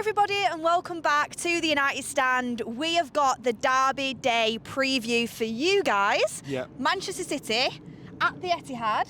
everybody and welcome back to the United Stand. We have got the Derby Day preview for you guys. Yeah. Manchester City at the Etihad.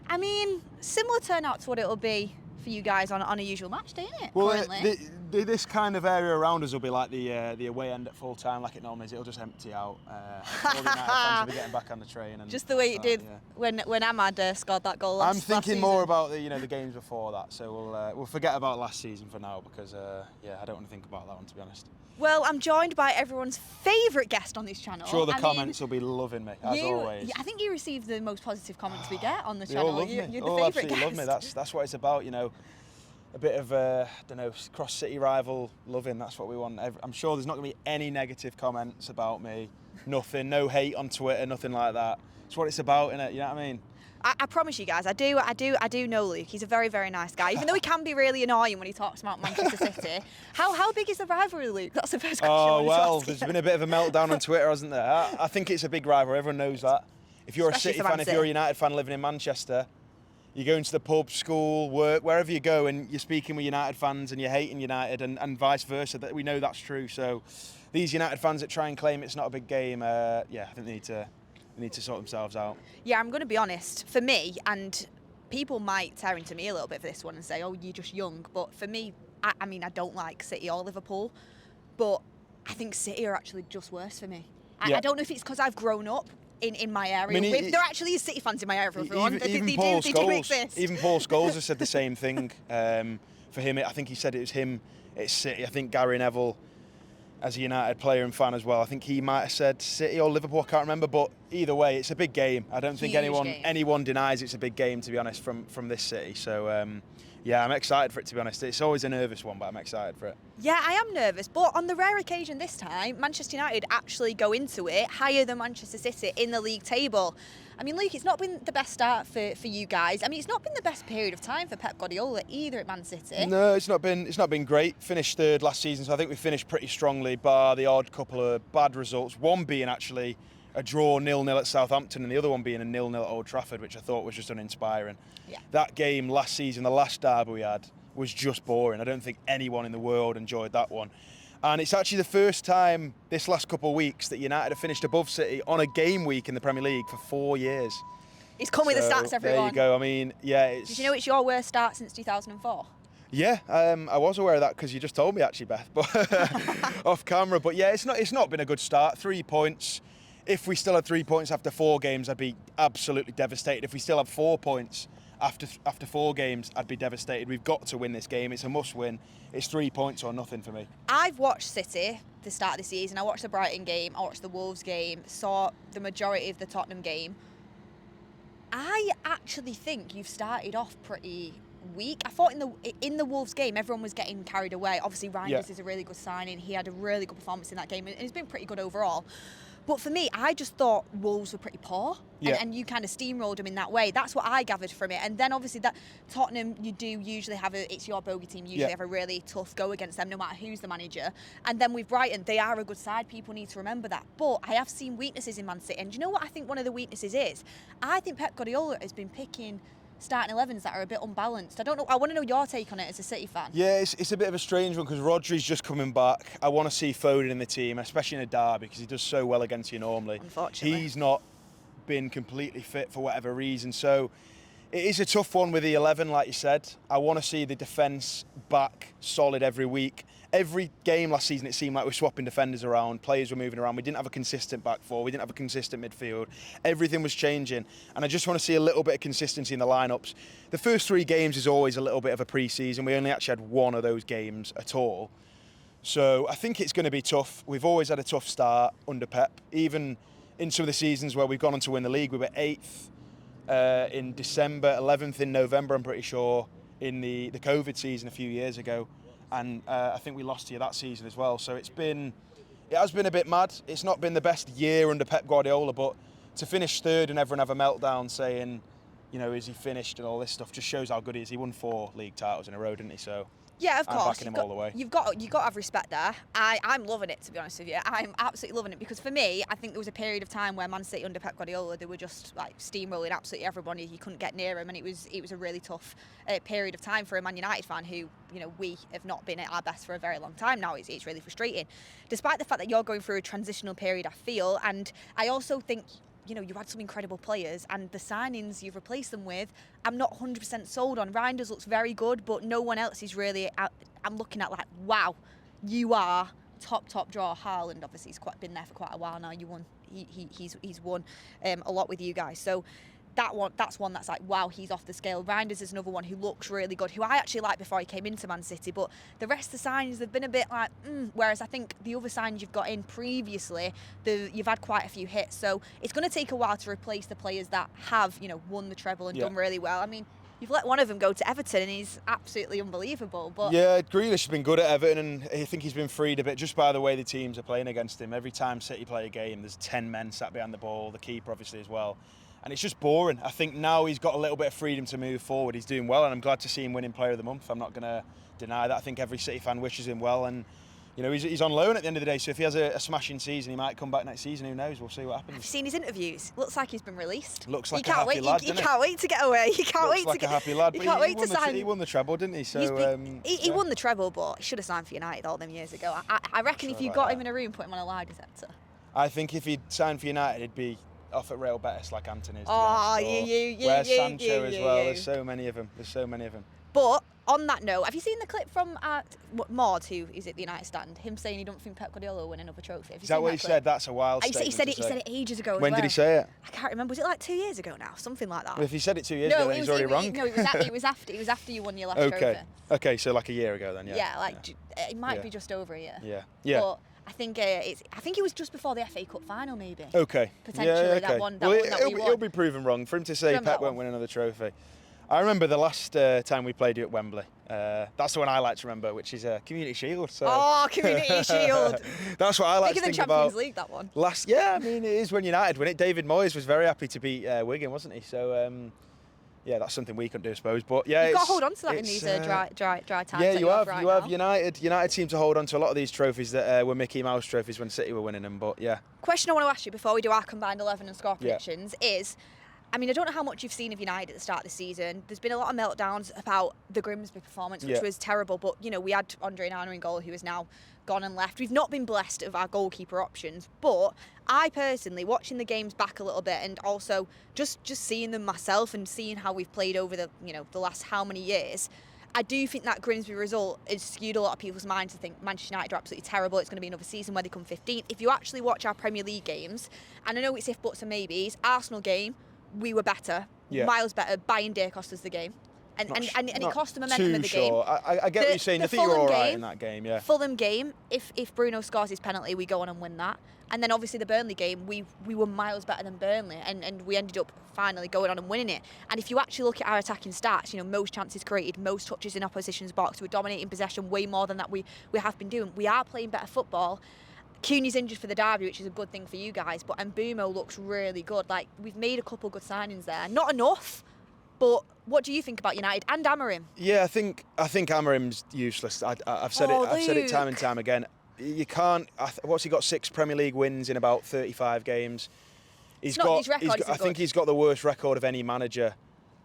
I mean, similar turnout to what it'll be for you guys on a usual match day, isn't it? Well, currently? this kind of area around us will be like the away end at full time, like it normally is. It'll just empty out. All the United fans will be getting back on the train. And just the way it did when Ahmad scored that goal last season. I'm thinking more about the games before that, so we'll forget about last season for now because I don't want to think about that one, to be honest. Well, I'm joined by everyone's favourite guest on this channel. Sure, the comments will be loving me, as always. I think you receive the most positive comments we get on the channel. All love me. You're the all favourite absolutely guest. love me. That's what it's about, A bit of, cross-city rival loving, that's what we want. I'm sure there's not going to be any negative comments about me. Nothing, no hate on Twitter, nothing like that. It's what it's about, innit? You know what I mean? I promise you guys, I do know Luke. He's a very, very nice guy, even though he can be really annoying when he talks about Manchester City. How big is the rivalry, Luke? That's the first question. Oh, well, there's been a bit of a meltdown on Twitter, hasn't there? I think it's a big rivalry, everyone knows that. If you're Especially a City fan, if you're a United fan living in Manchester, you're going to the pub, school, work, wherever you go, and you're speaking with United fans and you're hating United and vice versa. That we know that's true. So these United fans that try and claim it's not a big game, I think they need to sort themselves out. Yeah, I'm going to be honest. For me, and people might tear into me a little bit for this one and say, oh, you're just young. But for me, I mean, I don't like City or Liverpool. But I think City are actually just worse for me. I don't know if it's because I've grown up in my area. There actually is City fans in my area, for everyone. They do exist. Even Paul Scholes has said the same thing. For him, I think he said it was him, it's City. I think Gary Neville, as a United player and fan as well, I think he might have said City or Liverpool, I can't remember, but either way, it's a big game. I don't think anyone denies it's a big game, to be honest, from this City. So, I'm excited for it, to be honest. It's always a nervous one, but I'm excited for it. Yeah, I am nervous, but on the rare occasion this time, Manchester United actually go into it higher than Manchester City in the league table. I mean, Luke, it's not been the best start for you guys. I mean, it's not been the best period of time for Pep Guardiola either at Man City. No, it's not been great. Finished third last season, so I think we finished pretty strongly, bar the odd couple of bad results. One being actually a draw 0-0 at Southampton and the other one being a 0-0 at Old Trafford, which I thought was just uninspiring. Yeah. That game last season, the last derby we had, was just boring. I don't think anyone in the world enjoyed that one. And it's actually the first time this last couple of weeks that United have finished above City on a game week in the Premier League for 4 years. He's come with the stats, everyone. There you go. I mean, yeah. Did you know it's your worst start since 2004? Yeah, I was aware of that because you just told me actually, Beth, but off camera. But yeah, it's not been a good start. 3 points. If we still had 3 points after 4 games, I'd be absolutely devastated. If we still have 4 points after 4 games, I'd be devastated. We've got to win this game. It's a must-win. It's 3 points or nothing for me. I've watched City the start of the season. I watched the Brighton game. I watched the Wolves game. Saw the majority of the Tottenham game. I actually think you've started off pretty weak. I thought in the Wolves game, everyone was getting carried away. Obviously, Reinders is a really good signing. He had a really good performance in that game, and he's been pretty good overall. But for me, I just thought Wolves were pretty poor, and you kind of steamrolled them in that way. That's what I gathered from it. And then obviously that Tottenham, you do usually have it's your bogey team, usually have a really tough go against them, no matter who's the manager. And then with Brighton, they are a good side. People need to remember that. But I have seen weaknesses in Man City. And do you know what I think one of the weaknesses is? I think Pep Guardiola has been picking starting 11s that are a bit unbalanced. I don't know. I want to know your take on it as a City fan. Yeah, it's a bit of a strange one because Rodri's just coming back. I want to see Foden in the team, especially in a derby because he does so well against you normally. Unfortunately, he's not been completely fit for whatever reason. So it is a tough one with the 11, like you said. I want to see the defence back solid every week. Every game last season, it seemed like we're swapping defenders around, players were moving around. We didn't have a consistent back four, we didn't have a consistent midfield. Everything was changing, and I just want to see a little bit of consistency in the lineups. The first 3 games is always a little bit of a pre-season. We only actually had 1 of those games at all. So I think it's going to be tough. We've always had a tough start under Pep. Even in some of the seasons where we've gone on to win the league, we were 8th in December, 11th in November, I'm pretty sure, in the COVID season a few years ago. And I think we lost to you that season as well. So it has been a bit mad. It's not been the best year under Pep Guardiola, but to finish 3rd and everyone have a meltdown saying, is he finished and all this stuff, just shows how good he is. He won 4 league titles in a row, didn't he? So Yeah, of I'm course. backing him all the way. You've got to have respect there. I'm loving it, to be honest with you. I'm absolutely loving it because for me, I think there was a period of time where Man City under Pep Guardiola, they were just like steamrolling absolutely everybody. You couldn't get near them, and it was a really tough period of time for a Man United fan who, you know, we have not been at our best for a very long time now. It's really frustrating, despite the fact that you're going through a transitional period. I feel, and I also think, you know, you had some incredible players, and the signings you've replaced them with, I'm not 100% sold on. Reinders looks very good, but no one else is really. I'm looking at like, wow, you are top draw. Haaland, obviously, he's been there for quite a while now. He's won a lot with you guys. So that's one that's like, wow, he's off the scale. Reinders is another one who looks really good, who I actually liked before he came into Man City, but the rest of the signings, they've been a bit like, whereas I think the other signings you've got in previously, you've had quite a few hits, so it's going to take a while to replace the players that have, you know, won the treble and done really well. I mean, you've let one of them go to Everton and he's absolutely unbelievable. But yeah, Grealish has been good at Everton, and I think he's been freed a bit just by the way the teams are playing against him. Every time City play a game, there's 10 men sat behind the ball, the keeper obviously as well. And it's just boring. I think now he's got a little bit of freedom to move forward. He's doing well, and I'm glad to see him winning Player of the Month. I'm not going to deny that. I think every City fan wishes him well, and you know he's on loan at the end of the day. So if he has a smashing season, he might come back next season. Who knows? We'll see what happens. Have you seen his interviews? Looks like he's been released. Looks like a happy lad, doesn't he? You can't wait to get away. You can't wait to get. Looks like a happy lad. You can't wait to sign. He won the treble, didn't he? So he won the treble, but he should have signed for United all them years ago. I reckon if you got him in a room, put him on a lie detector. I think if he'd signed for United, he'd be off at Real Betis like Anthony is. Oh, where's Sancho as well? There's so many of them. But on that note, have you seen the clip from Maud, who is at the United stand? Him saying he don't think Pep Guardiola will win another trophy. Is that what he said? That's a wild statement. He said it ages ago. When did he say it? I can't remember. Was it like 2 years ago now? Something like that. Well, if he said it 2 years ago, then he's already wrong. No, it was after you won your last trophy. Okay, so like a year ago then. It might be just over a year. Yeah. But I think it was just before the FA Cup final, maybe. Okay. Potentially that one. He'll be proven wrong for him to say Pep won't win another trophy. I remember the last time we played you at Wembley. That's the one I like to remember, which is Community Shield. So. Oh, Community Shield. That's what I like to think about. Bigger than Champions League, that one. I mean, it is when United win it. David Moyes was very happy to beat Wigan, wasn't he? So, yeah, that's something we couldn't do, I suppose. But yeah, you've got to hold on to that in these dry times. Yeah, you have. Right you have. now. United seem to hold on to a lot of these trophies that were Mickey Mouse trophies when City were winning them. But yeah. Question I want to ask you before we do our combined 11 and score predictions is, I mean, I don't know how much you've seen of United at the start of the season. There's been a lot of meltdowns about the Grimsby performance, which was terrible. But, you know, we had Andre Nana in goal, who is now gone and left. We've not been blessed of our goalkeeper options. But I personally, watching the games back a little bit and also just seeing them myself and seeing how we've played over the last how many years, I do think that Grimsby result has skewed a lot of people's minds to think Manchester United are absolutely terrible. It's going to be another season where they come 15th. If you actually watch our Premier League games, and I know it's if, buts and maybes, Arsenal game, we were better, miles better. Bayern Day cost us the game. And it cost the momentum of the game. I get what you're saying. I think you were all right in that game, yeah. Fulham game, if Bruno scores his penalty, we go on and win that. And then obviously the Burnley game, we were miles better than Burnley, and we ended up finally going on and winning it. And if you actually look at our attacking stats, you know, most chances created, most touches in opposition's box, we're dominating possession way more than that we have been doing. We are playing better football. Cunha's injured for the derby, which is a good thing for you guys, but Mbumo looks really good. Like, we've made a couple good signings there. Not enough, but what do you think about United and Amorim? Yeah, I think Amorim's useless. I've said it time and time again. You can't. What's he got? 6 Premier League wins in about 35 games. His record I think he's got the worst record of any manager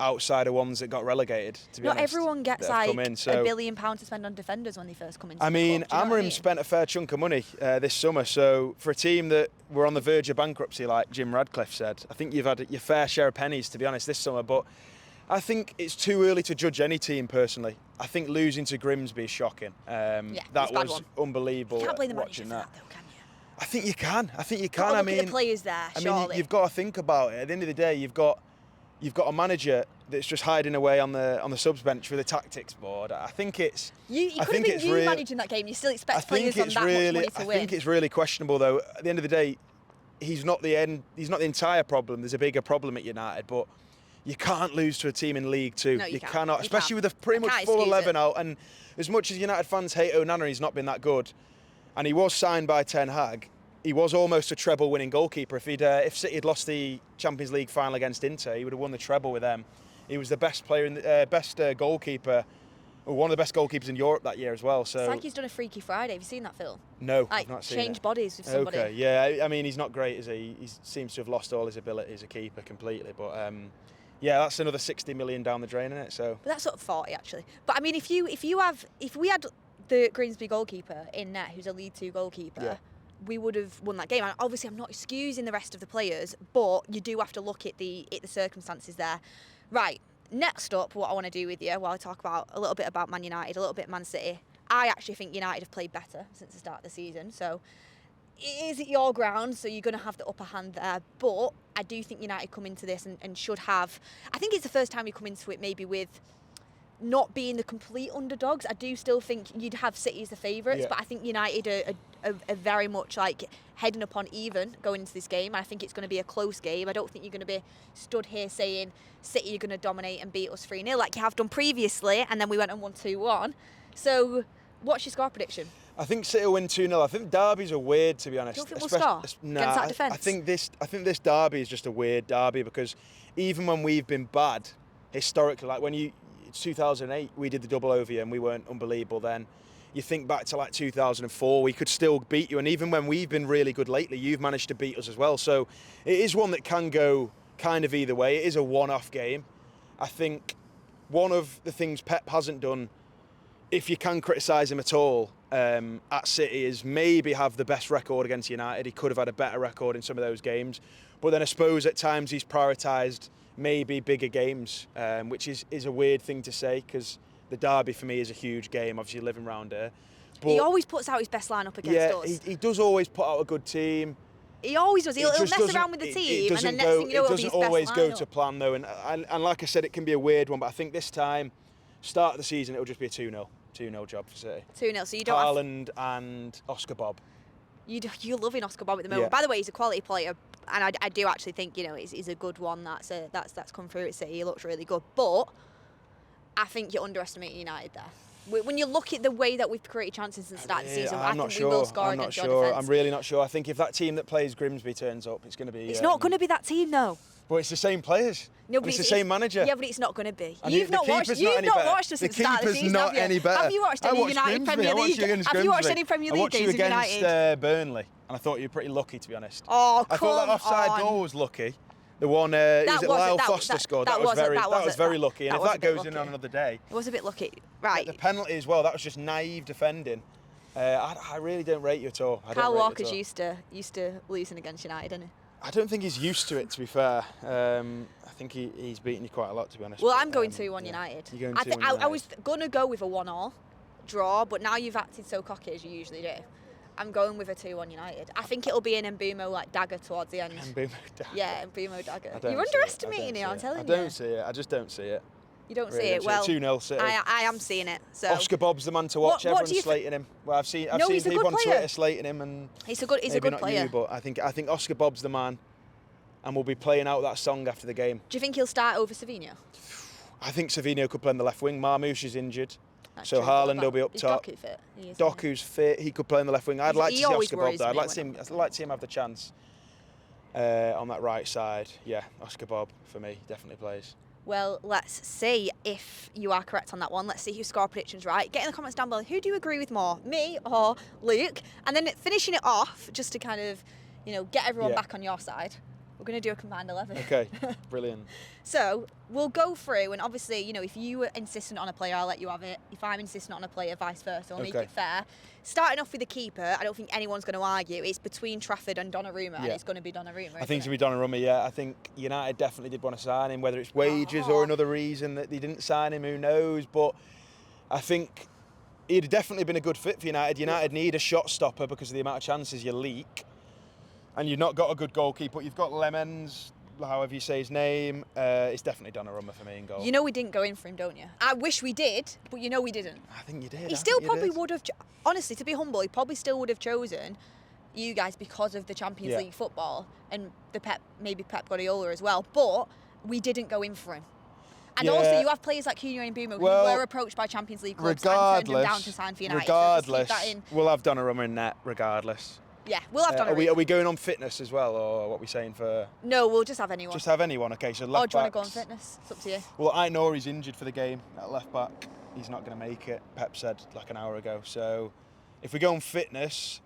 outside of ones that got relegated, to be honest. Not everyone gets like £1 billion to spend on defenders when they first come into the club. Amorim spent a fair chunk of money this summer, so for a team that were on the verge of bankruptcy, like Jim Radcliffe said, I think you've had your fair share of pennies, to be honest, this summer. But I think it's too early to judge any team, personally. I think losing to Grimsby is shocking. That was unbelievable. You can't blame the watching manager that. for that, though, can you? I think you can. I mean, the players there, surely. You've got to think about it. At the end of the day, you've got a manager that's just hiding away on the subs bench with a tactics board. I think it's. You could have been you managing that game. You still expect players on that much money to win. I think it's really questionable, though. At the end of the day, he's not the entire problem. There's a bigger problem at United, but you can't lose to a team in League Two. No, you cannot, especially with a pretty much full 11 out. And as much as United fans hate Onana, he's not been that good. And he was signed by Ten Hag. He was almost a treble-winning goalkeeper. If City had lost the Champions League final against Inter, he would have won the treble with them. He was the best player, best goalkeeper one of the best goalkeepers in Europe that year as well. So It's like he's done a Freaky Friday. Have you seen that film? no, Like, I've not seen it. change bodies with somebody. Okay, yeah. I mean, he's not great, is he? He seems to have lost all his ability as a keeper completely. But yeah, that's another 60 million down the drain, isn't it? So. But that's sort of 40 actually. But I mean, if we had the Grimsby goalkeeper in net, who's a League Two goalkeeper, we would have won that game. And obviously, I'm not excusing the rest of the players, but you do have to look at the circumstances there. Right. Next up, what I want to do with you, while I talk about a little bit about Man United, a little bit Man City. I actually think United have played better since the start of the season. So it is at your ground, so you're going to have the upper hand there. But I do think United come into this and should have. I think it's the first time we come into it maybe with not being the complete underdogs. I do still think you'd have City as the favourites, but I think United are very much like heading up on even going into this game. I think it's going to be a close game. I don't think you're going to be stood here saying City are going to dominate and beat us 3-0 like you have done previously, and then we went and won 2-1. So what's your score prediction? I think City will win 2-0. I think derbies are weird, to be honest. Do you think we'll score against that defence? I think this derby is just a weird derby because even when we've been bad historically, like when 2008 we did the double over you and we weren't unbelievable then. You think back to like 2004, we could still beat you, and even when we've been really good lately, you've managed to beat us as well. So it is one that can go kind of either way. It is a one-off game. I think one of the things Pep hasn't done, if you can criticise him at all, at City, is maybe have the best record against United. He could have had a better record in some of those games, but then I suppose at times he's prioritised maybe bigger games, which is a weird thing to say because the derby for me is a huge game, obviously living round here. But he always puts out his best lineup against us. He does always put out a good team. He always does. He'll mess around with the team, and then next thing you know, it'll be his best lineup. It doesn't always go to plan though, and like I said, it can be a weird one, but I think this time, start of the season, it'll just be a 2-0 job for City. 2-0, so you don't Haaland and Oscar Bob. You're loving Oscar Bob at the moment. Yeah. By the way, he's a quality player, and I do actually think he's a good one that's come through at City. He looks really good, but I think you're underestimating United there. When you look at the way that we've created chances since the start of the season, I think we will score against your defence. I'm really not sure. I think if that team that plays Grimsby turns up, it's going to be. It's not going to be that team, though. But it's the same players. No, but it's the same manager. Yeah, but it's not going to be. And You've not watched us since the start of the season, not have you? any better. Have you watched any United Premier League? Have you watched any Premier League games of United? I watched you against Burnley, and I thought you were pretty lucky, to be honest. Oh, come on. I thought that offside goal was lucky. The one, Lyle Foster scored. That was very lucky. And if that goes in on another day, it was a bit lucky, right? The penalty as well. That was just naive defending. I really don't rate you at all. Kyle Walker's used to losing against United, isn't he? I don't think he's used to it, to be fair. I think he's beaten you quite a lot, to be honest. Well, I'm going 2-1 United. You're going 2-1 United. I was going to go with a 1-1 draw, but now you've acted so cocky as you usually do. I'm going with a 2-1 United. I think it'll be an Mbumo dagger towards the end. Mbumo dagger. Yeah, Mbumo dagger. You're underestimating it, I'm telling you. I don't see it. I just don't see it. You don't see it? Well, 2-0 City. I am seeing it. So Oscar Bob's the man to watch. Everyone's slating him. Well, I've seen people on Twitter slating him, and he's a good player. You, but I think Oscar Bob's the man, and we'll be playing out that song after the game. Do you think he'll start over Savinho? I think Savinho could play on the left wing. Marmouche is injured. So Haaland will be up top. Doku fit? Doku's fit. He could play on the left wing. I'd like to see Oscar Bob there. I'd like to see him have the chance on that right side. Yeah, Oscar Bob for me definitely plays. Well, let's see if you are correct on that one. Let's see whose score prediction's right. Get in the comments down below. Who do you agree with more, me or Luke? And then finishing it off, just to kind of, get everyone back on your side. We're going to do a combined 11. Okay, brilliant. So we'll go through, and obviously, if you were insistent on a player, I'll let you have it. If I'm insistent on a player, vice versa, I'll make it fair. Starting off with the keeper, I don't think anyone's going to argue. It's between Trafford and Donnarumma, and it's going to be Donnarumma. I think it's going to be Donnarumma, yeah. I think United definitely did want to sign him, whether it's wages or another reason that they didn't sign him, who knows. But I think he'd definitely been a good fit for United. United need a shot stopper because of the amount of chances you leak. And you've not got a good goalkeeper, but you've got Lemons, however you say his name. It's definitely Donnarumma for me in goal. We didn't go in for him, don't you? I wish we did, but we didn't. I think you did. He still probably would have, honestly, to be humble, he probably still would have chosen you guys because of the Champions League football and maybe Pep Guardiola as well, but we didn't go in for him. And also, you have players like Cunha and Mbumo who were approached by Champions League clubs and turned them down to sign for United. Regardless, so we'll have Donnarumma in net, regardless. Yeah, we'll have Donnarumma. Are we going on fitness as well, or what are we saying for... No, we'll just have anyone. Just have anyone, okay, so left backs. Or do you want to go on fitness? It's up to you. Well, I know he's injured for the game at left back. he's not going to make it. Pep said like an hour ago. So if we go on fitness,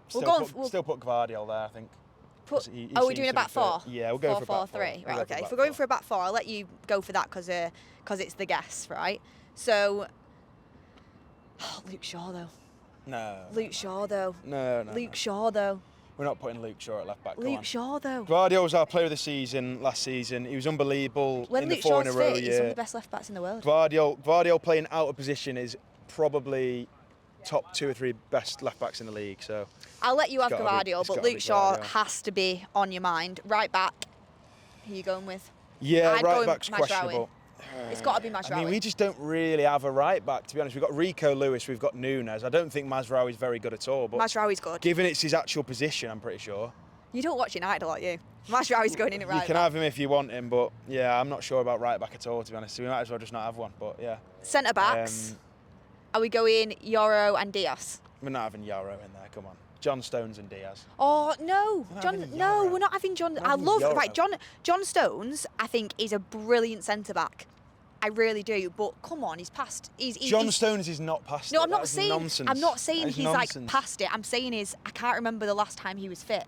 still put Guardiola there, I think. Are we doing a back four? Yeah, we'll go for a back 4-4-3. Right, okay. If we're going for a back four, I'll let you go for that because it's the guess, right? So, Luke Shaw though. No. Luke Shaw though. No. Luke Shaw though. We're not putting Luke Shaw at left back. Luke Shaw though. Guardiola was our player of the season last season. He was unbelievable When in Luke the 4 Shaw's in a row fit, he's one of the best left backs in the world. Guardiola playing out of position is probably top 2 or 3 best left backs in the league. So I'll let you have Guardiola, but Luke Shaw has to be on your mind. Right back, who are you going with? Yeah, right back's questionable. It's got to be Managerial. I mean, we just don't really have a right back, to be honest. We've got Rico Lewis, we've got Nunes. I don't think Mazraoui's very good at all. But Mazraoui's good. Given it's his actual position, I'm pretty sure. You don't watch United a lot, you. Mazraoui's going in at right back. You can have him if you want him, but yeah, I'm not sure about right back at all, to be honest. So we might as well just not have one, but yeah. Centre backs. Are we going Yoro and Diaz? We're not having Yoro in there, come on. John Stones and Diaz. Oh, no. We're not having John. I love it. Right, John Stones, I think, is a brilliant centre back. I really do, but come on, he's past. John Stones is not past. No, it. I'm not saying. Nonsense. I'm not saying he's nonsense. like past it. I'm saying I can't remember the last time he was fit.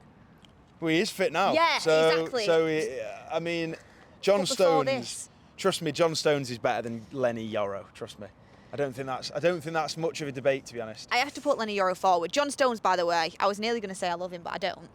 Well, he is fit now. Yeah, exactly. So I mean, John Stones. Trust me, John Stones is better than Lenny Yoro. Trust me. I don't think that's much of a debate, to be honest. I have to put Lenny Yoro forward. John Stones, by the way, I was nearly going to say I love him, but I don't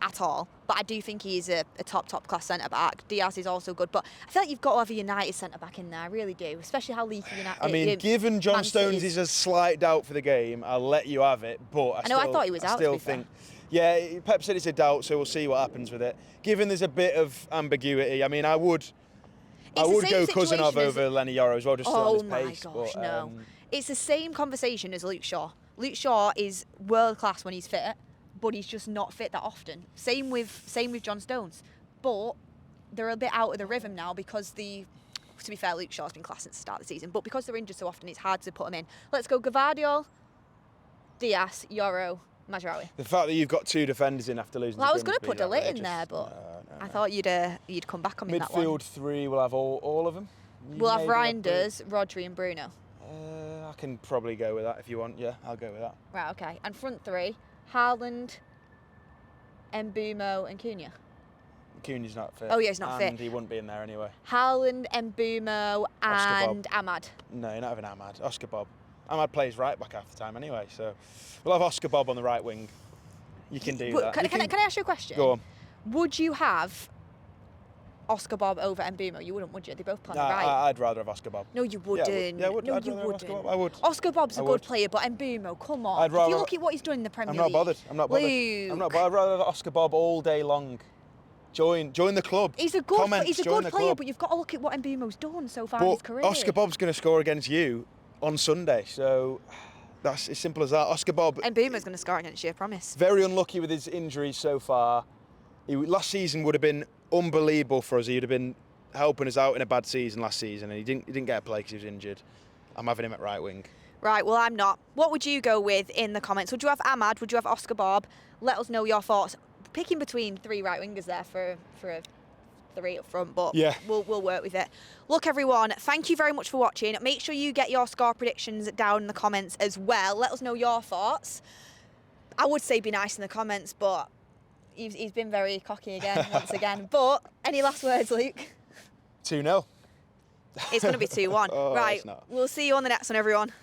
at all. But I do think he is a top class centre back. Diaz is also good, but I feel like you've got to have a United centre back in there. I really do, especially how leaky United. I mean, given John Stones is a slight doubt for the game, I'll let you have it. But I thought he was out. I still think. Yeah, Pep said it's a doubt, so we'll see what happens with it. Given there's a bit of ambiguity, I mean, I would go Cousinov over Lenny Yoro as well, just on his pace. Oh my gosh, no. It's the same conversation as Luke Shaw. Luke Shaw is world class when he's fit, but he's just not fit that often. Same with John Stones. But they're a bit out of the rhythm now because to be fair, Luke Shaw's been class since the start of the season, but because they're injured so often, it's hard to put them in. Let's go Guardiola, Diaz, Yoro, Mazraoui. The fact that you've got 2 defenders in after losing. Well, I was going to put De Ligt in there, but no. I thought you'd come back on me that one. Midfield 3, we'll have all of them. We'll have Reinders, Rodri, and Bruno. I can probably go with that if you want. Yeah, I'll go with that. Right, okay. And front 3, Haaland, Mbeumo, and Cunha. Cunha's not fit. Oh yeah, he's not fit. And he wouldn't be in there anyway. Haaland, Mbeumo, and Ahmad. No, you're not having Ahmad. Oscar Bob. Ahmad plays right back half the time anyway, so we'll have Oscar Bob on the right wing. You can do that. Can I ask you a question? Go on. Would you have Oscar Bob over Mbeumo? You wouldn't, would you? They both play on the right. I'd rather have Oscar Bob. No, you wouldn't. Yeah, I would. No, I'd you rather wouldn't. Oscar Bob. I would. Oscar Bob's a good player, but Mbeumo, come on. If you look at what he's done in the Premier League. I'm not bothered. Luke. I'm not bothered. I'd rather have Oscar Bob all day long. Join the club. He's a good player, but you've got to look at what Mbeumo's done so far in his career. Oscar Bob's going to score against you on Sunday, so that's as simple as that. Oscar Bob. Mbeumo's going to score against you, I promise. Very unlucky with his injuries so far. Last season would have been unbelievable for us. He would have been helping us out in a bad season last season, and he didn't get a play because he was injured. I'm having him at right wing. Right, well, I'm not. What would you go with in the comments? Would you have Ahmad? Would you have Oscar Bob? Let us know your thoughts. Picking between 3 right wingers there for a 3 up front, but yeah, we'll work with it. Look, everyone, thank you very much for watching. Make sure you get your score predictions down in the comments as well. Let us know your thoughts. I would say be nice in the comments, but he's been very cocky again, once again. But any last words, Luke? 2-0. It's going to be 2-1. Oh, right, we'll see you on the next one, everyone.